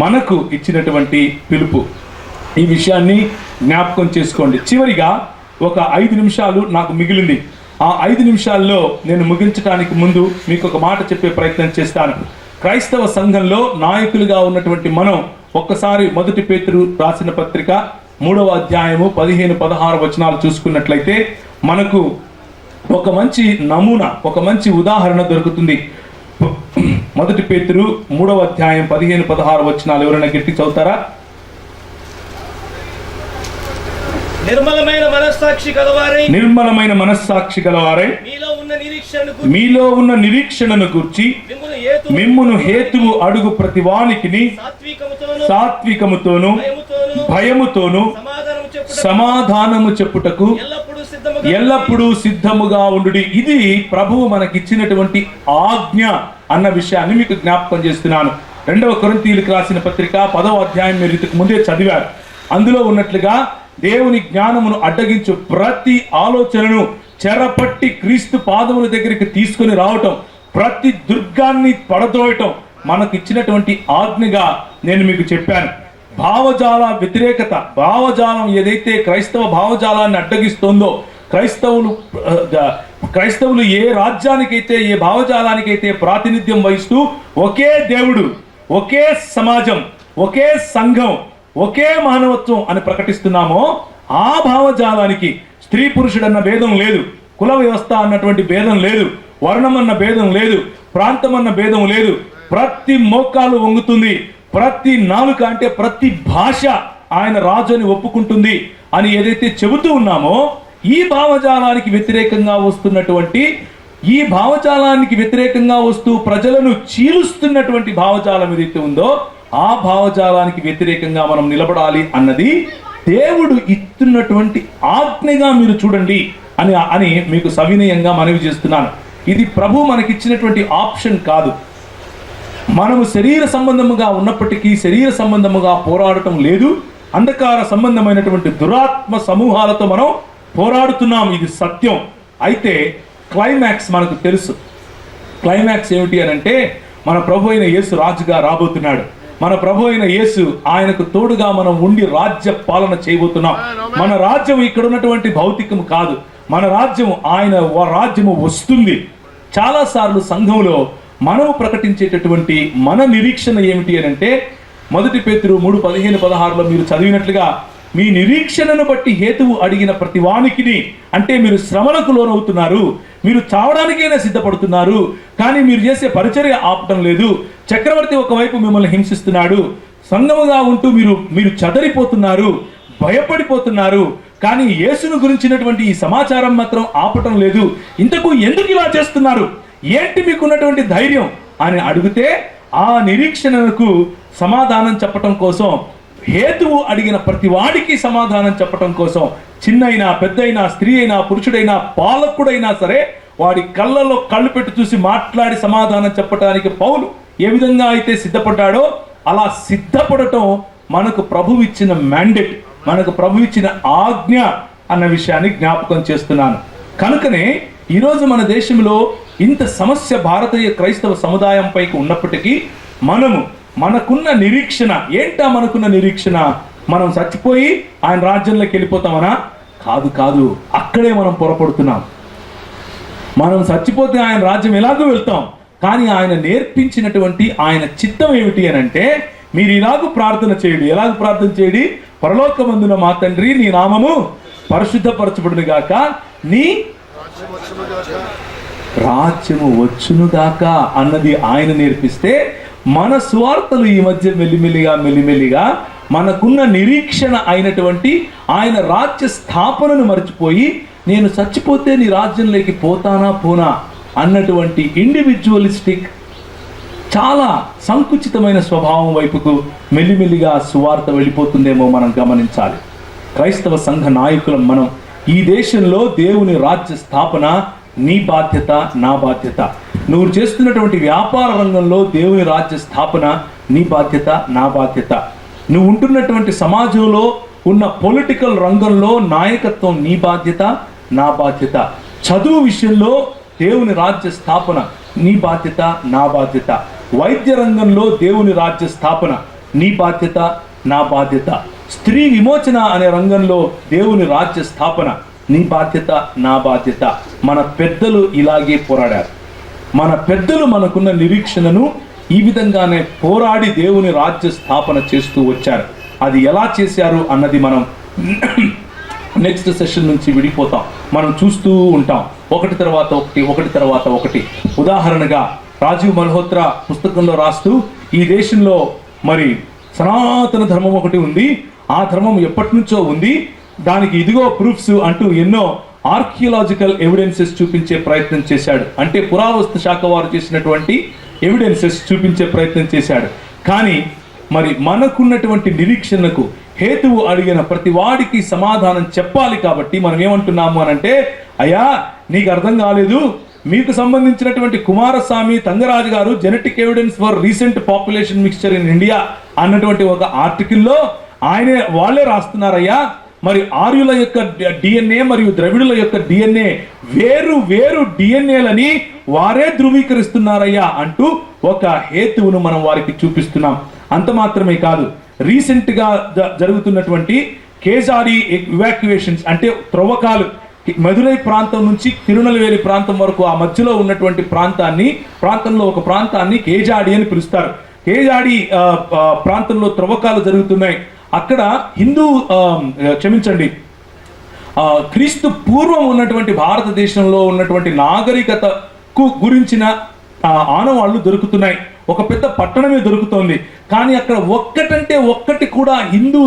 మనకు ఇచ్చినటువంటి పిలుపు. ఈ విషయాన్ని జ్ఞాపకం చేసుకోండి. చివరిగా ఒక 5 నిమిషాలు నాకు మిగిలింది. ఆ 5 నిమిషాల్లో నేను ముగించడానికి ముందు మీకు ఒక మాట చెప్పే ప్రయత్నం చేస్తాను. క్రైస్తవ సంఘంలో నాయకులుగా ఉన్నటువంటి మనం ఒక్కసారి 1 పేతురు రాసిన పత్రిక 3వ అధ్యాయము 15-16 వచనాలు చూసుకున్నట్లయితే మనకు ఒక మంచి నమూనా, ఒక మంచి ఉదాహరణ దొరుకుతుంది. 1 పేతురు 3వ అధ్యాయం 15-16 వచనాలు ఎవరైనా గట్టి చదువుతారా? నిర్మలమైన మనస్సాక్షి గలవారై మీలో ఉన్న నిరీక్షణను గూర్చి మిమ్మును హేతువు అడుగు ప్రతి వానికిని సాత్వికముతోను భయముతోను సమాధానము చెప్పుటకు ఎల్లప్పుడూ సిద్ధముగా ఉండుడి. ఇది ప్రభువు మనకిచ్చినటువంటి ఆజ్ఞ అన్న విషయాన్ని మీకు జ్ఞాపకం చేస్తున్నాను. 2వ కొరింథీయులకు రాసిన పత్రిక 10వ అధ్యాయం మీరు ఇంతకు ముందే చదివారు. అందులో ఉన్నట్లుగా దేవుని జ్ఞానమును అడ్డగించు ప్రతి ఆలోచనను చెరపట్టి క్రీస్తు పాదముల దగ్గరికి తీసుకొని రావటం, ప్రతి దుర్గాన్ని పడద్రోయటం మనకు ఇచ్చినటువంటి ఆజ్ఞగా నేను మీకు చెప్పాను. భావజాల వ్యతిరేకత, భావజాలం ఏదైతే క్రైస్తవ భావజాలాన్ని అడ్డగిస్తోందో, క్రైస్తవులు ఏ రాజ్యానికైతే ఏ భావజాలానికైతే ప్రాతినిధ్యం వహిస్తూ ఒకే దేవుడు, ఒకే సమాజం, ఒకే సంఘం, ఒకే మానవత్వం అని ప్రకటిస్తున్నామో ఆ భావజాలానికి స్త్రీ పురుషుడన్న భేదం లేదు, కుల వ్యవస్థ అన్నటువంటి భేదం లేదు, వర్ణం అన్న భేదం లేదు, ప్రాంతం అన్న భేదం లేదు. ప్రతి మోకాలు వంగుతుంది, ప్రతి నాలుక అంటే ప్రతి భాష ఆయన రాజు అని ఒప్పుకుంటుంది అని ఏదైతే చెబుతూ ఉన్నామో, ఈ భావజాలానికి వ్యతిరేకంగా వస్తున్నటువంటి, ఈ భావజాలానికి వ్యతిరేకంగా వస్తూ ప్రజలను చీలుస్తున్నటువంటి భావజాలం ఏదైతే ఉందో ఆ భావజాలానికి వ్యతిరేకంగా మనం నిలబడాలి అన్నది దేవుడు ఇస్తున్నటువంటి ఆజ్ఞగా మీరు చూడండి అని మీకు సవినయంగా మనవి చేస్తున్నాను. ఇది ప్రభు మనకిచ్చినటువంటి ఆప్షన్ కాదు. మనము శరీర సంబంధముగా ఉన్నప్పటికీ శరీర సంబంధముగా పోరాడటం లేదు. అంధకార సంబంధమైనటువంటి దురాత్మ సమూహాలతో మనం పోరాడుతున్నాం, ఇది సత్యం. అయితే క్లైమాక్స్ మనకు తెలుసు. క్లైమాక్స్ ఏమిటి అని అంటే, మన ప్రభు అయిన యేసు రాజుగా రాబోతున్నాడు. మన ప్రభు అయిన యేసు, ఆయనకు తోడుగా మనం ఉండి రాజ్య పాలన చేయబోతున్నాం. మన రాజ్యం ఇక్కడ ఉన్నటువంటి భౌతికం కాదు, మన రాజ్యం ఆయన రాజ్యము వస్తుంది. చాలాసార్లు సంఘంలో మనము ప్రకటించేటటువంటి మన నిరీక్షణ ఏమిటి అని అంటే, 1 పేతురు 3:15-16 మీరు చదివినట్లుగా, మీ నిరీక్షణను బట్టి హేతువు అడిగిన ప్రతి వానికిని, అంటే మీరు శ్రమలకు లోనవుతున్నారు, మీరు చావడానికైనా సిద్ధపడుతున్నారు, కానీ మీరు చేసే పరిచర్య ఆపటం లేదు. చక్రవర్తి ఒకవైపు మిమ్మల్ని హింసిస్తున్నాడు, సంఘముగా ఉంటూ మీరు చదరిపోతున్నారు, భయపడిపోతున్నారు, కానీ యేసును గురించినటువంటి ఈ సమాచారం మాత్రం ఆపటం లేదు. ఇంతకు ఎందుకు ఇలా చేస్తున్నారు, ఏంటి మీకున్నటువంటి ధైర్యం అని అడిగితే, ఆ నిరీక్షణకు సమాధానం చెప్పటం కోసం, హేతువు అడిగిన ప్రతి వాడికి సమాధానం చెప్పటం కోసం, చిన్నైనా పెద్దయినా, స్త్రీ అయినా పురుషుడైనా పాలకుడైనా సరే, వాడి కళ్ళలో కళ్ళు పెట్టి చూసి మాట్లాడి సమాధానం చెప్పటానికి పౌలు ఏ విధంగా అయితే సిద్ధపడ్డాడో, అలా సిద్ధపడటం మనకు ప్రభువు ఇచ్చిన మ్యాండేట్, మనకు ప్రభు ఇచ్చిన ఆజ్ఞ అన్న విషయాన్ని జ్ఞాపకం చేస్తున్నాను. కనుకనే ఈరోజు మన దేశంలో ఇంత సమస్య భారతీయ క్రైస్తవ సముదాయం పైకి ఉన్నప్పటికీ, మనకున్న నిరీక్షణ ఏంటా? మనకున్న నిరీక్షణ, మనం చచ్చిపోయి ఆయన రాజ్యంలోకి వెళ్ళిపోతామనా? కాదు, అక్కడే మనం పొరపడుతున్నాం. మనం చచ్చిపోతే ఆయన రాజ్యం ఎలాగో వెళ్తాం, కానీ ఆయన నేర్పించినటువంటి ఆయన చిత్తం ఏమిటి అని అంటే, మీరు ఇలాగూ ప్రార్థన చేయండి. ఎలాగ ప్రార్థన చేయండి? పరలోకమందున మా తండ్రి, నీ నామము పరిశుద్ధపరచబడును గాక, నీ రాజ్యము వచ్చునుగాక అన్నది ఆయన నేర్పిస్తే, మన స్వార్థలు ఈ మధ్య మెల్లిమెల్లిగా మనకున్న నిరీక్షణ అయినటువంటి ఆయన రాజ్య స్థాపనను మర్చిపోయి, నేను చచ్చిపోతే నీ రాజ్యంలోకి పోనా అన్నటువంటి ఇండివిజువలిస్టిక్, చాలా సంకుచితమైన స్వభావం వైపుకు మెల్లిమెల్లిగా సువార్త వెళ్ళిపోతుందేమో మనం గమనించాలి. క్రైస్తవ సంఘ నాయకులం మనం. ఈ దేశంలో దేవుని రాజ్య స్థాపన నీ బాధ్యత, నా బాధ్యత. నువ్వు చేస్తున్నటువంటి వ్యాపార రంగంలో దేవుని రాజ్య స్థాపన నీ బాధ్యత, నా బాధ్యత. నువ్వు ఉంటున్నటువంటి సమాజంలో ఉన్న పొలిటికల్ రంగంలో నాయకత్వం నీ బాధ్యత, నా బాధ్యత. చదువు విషయంలో దేవుని రాజ్య స్థాపన నీ బాధ్యత, నా బాధ్యత. వైద్య రంగంలో దేవుని రాజ్య స్థాపన నీ బాధ్యత, నా బాధ్యత. స్త్రీ విమోచన అనే రంగంలో దేవుని రాజ్య స్థాపన నీ బాధ్యత, నా బాధ్యత. మన పెద్దలు ఇలాగే పోరాడారు. మన పెద్దలు మనకున్న నిరీక్షణను ఈ విధంగానే పోరాడి దేవుని రాజ్య స్థాపన చేస్తూ వచ్చారు. అది ఎలా చేశారు అన్నది మనం నెక్స్ట్ సెషన్ నుంచి విడిపోతాం, మనం చూస్తూ ఉంటాం, ఒకటి తర్వాత ఒకటి. ఉదాహరణగా రాజీవ్ మల్హోత్రా పుస్తకంలో రాస్తూ, ఈ దేశంలో మరి సనాతన ధర్మం ఒకటి ఉంది, ఆ ధర్మం ఎప్పటి నుంచో ఉంది, దానికి ఇదిగో ప్రూఫ్స్ అంటూ ఎన్నో ఆర్కియలాజికల్ ఎవిడెన్సెస్ చూపించే ప్రయత్నం చేశాడు. అంటే పురావస్తు శాఖ వారు చేసినటువంటి ఎవిడెన్సెస్ చూపించే ప్రయత్నం చేశాడు. కానీ మరి మనకున్నటువంటి నిరీక్షణకు హేతువు అడిగిన ప్రతి వాడికి సమాధానం చెప్పాలి. కాబట్టి మనం ఏమంటున్నాము అనంటే, అయ్యా నీకు అర్థం కాలేదు, మీకు సంబంధించినటువంటి కుమారస్వామి తంగరాజు గారు genetic evidence for recent population mixture in India అన్నటువంటి ఒక ఆర్టికల్లో వాళ్ళే రాస్తున్నారయ్యా, మరి ఆర్యుల యొక్క డిఎన్ఏ మరియు ద్రవిడుల యొక్క డిఎన్ఏ వేరు డిఎన్ఏలని వారే ధృవీకరిస్తున్నారయ్యా అంటూ ఒక హేతువును మనం వారికి చూపిస్తున్నాం. అంత మాత్రమే కాదు, రీసెంట్గా జరుగుతున్నటువంటి కేజాడి ఇవాక్యువేషన్స్, అంటే త్రవ్వకాలు, మదురై ప్రాంతం నుంచి తిరునెల్వేలి ప్రాంతం వరకు ఆ మధ్యలో ఉన్నటువంటి ప్రాంతంలో ఒక ప్రాంతాన్ని కేజాడి అని పిలుస్తారు. కేజాడి ప్రాంతంలో త్రవ్వకాలు జరుగుతున్నాయి. అక్కడ క్రీస్తు పూర్వం ఉన్నటువంటి భారతదేశంలో ఉన్నటువంటి నాగరికతకు గురించిన ఆనవాళ్లు దొరుకుతున్నాయి. ఒక పెద్ద పట్టణమే దొరుకుతోంది. కానీ అక్కడ ఒక్కటి కూడా హిందూ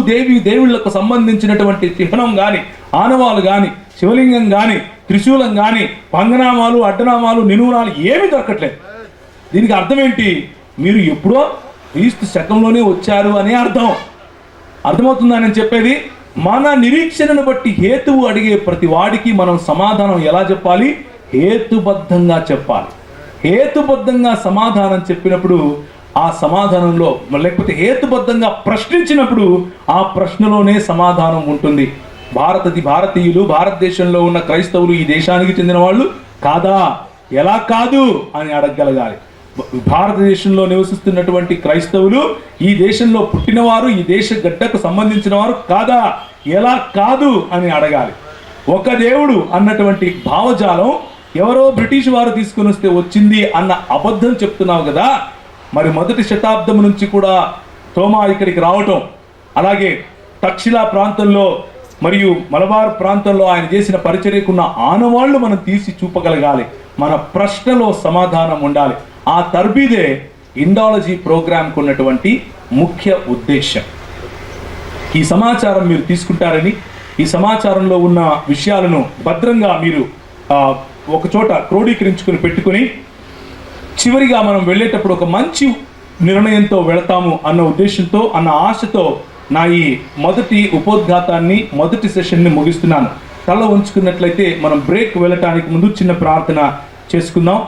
దేవుళ్లకు సంబంధించినటువంటి చిహ్నం కానీ, ఆనవాలు కానీ, శివలింగం కానీ, త్రిశూలం కానీ, పంగనామాలు, అడ్డనామాలు, నినూనాలు ఏమీ దొరకట్లేదు. దీనికి అర్థం ఏంటి? మీరు ఎప్పుడో క్రీస్తు శకంలోనే వచ్చారు అనే అర్థమవుతుందా నేను చెప్పేది? మన నిరీక్షణను బట్టి హేతువు అడిగే ప్రతి వాడికి మనం సమాధానం ఎలా చెప్పాలి? హేతుబద్ధంగా చెప్పాలి. హేతుబద్ధంగా సమాధానం చెప్పినప్పుడు ఆ సమాధానంలో, లేకపోతే హేతుబద్ధంగా ప్రశ్నించినప్పుడు ఆ ప్రశ్నలోనే సమాధానం ఉంటుంది. భారతీయులు, భారతదేశంలో ఉన్న క్రైస్తవులు ఈ దేశానికి చెందిన వాళ్ళు కాదా? ఎలా కాదు అని అడగగలగాలి. భారతదేశంలో నివసిస్తున్నటువంటి క్రైస్తవులు ఈ దేశంలో పుట్టినవారు, ఈ దేశ గడ్డకు సంబంధించిన వారు కాదా, ఎలా కాదు అని అడగాలి. ఒక దేవుడు అన్నటువంటి భావజాలం ఎవరో బ్రిటిష్ వారు తీసుకుని వస్తే వచ్చింది అన్న అబద్ధం చెప్తున్నావు కదా. మరి మొదటి శతాబ్దం నుంచి కూడా తోమా ఇక్కడికి రావటం, అలాగే తక్షిలా ప్రాంతంలో మరియు మలబార్ ప్రాంతంలో ఆయన చేసిన పరిచర్యకున్న ఆనవాళ్లు మనం తీసి చూపగలగాలి. మన ప్రశ్నలో సమాధానం ఉండాలి. ఆ తర్బీదే ఇండాలజీ ప్రోగ్రాంకు ఉన్నటువంటి ముఖ్య ఉద్దేశం. ఈ సమాచారం మీరు తీసుకుంటారని, ఈ సమాచారంలో ఉన్న విషయాలను భద్రంగా మీరు ఒక చోట క్రోడీకరించుకుని పెట్టుకుని చివరిగా మనం వెళ్ళేటప్పుడు ఒక మంచి నిర్ణయంతో వెళతాము అన్న ఉద్దేశంతో, అన్న ఆశతో నా ఈ మొదటి ఉపోద్ఘాతాన్ని, మొదటి సెషన్ని ముగిస్తున్నాను. తల ఉంచుకున్నట్లయితే మనం బ్రేక్ వెళ్ళటానికి ముందు చిన్న ప్రార్థన చేసుకుందాం.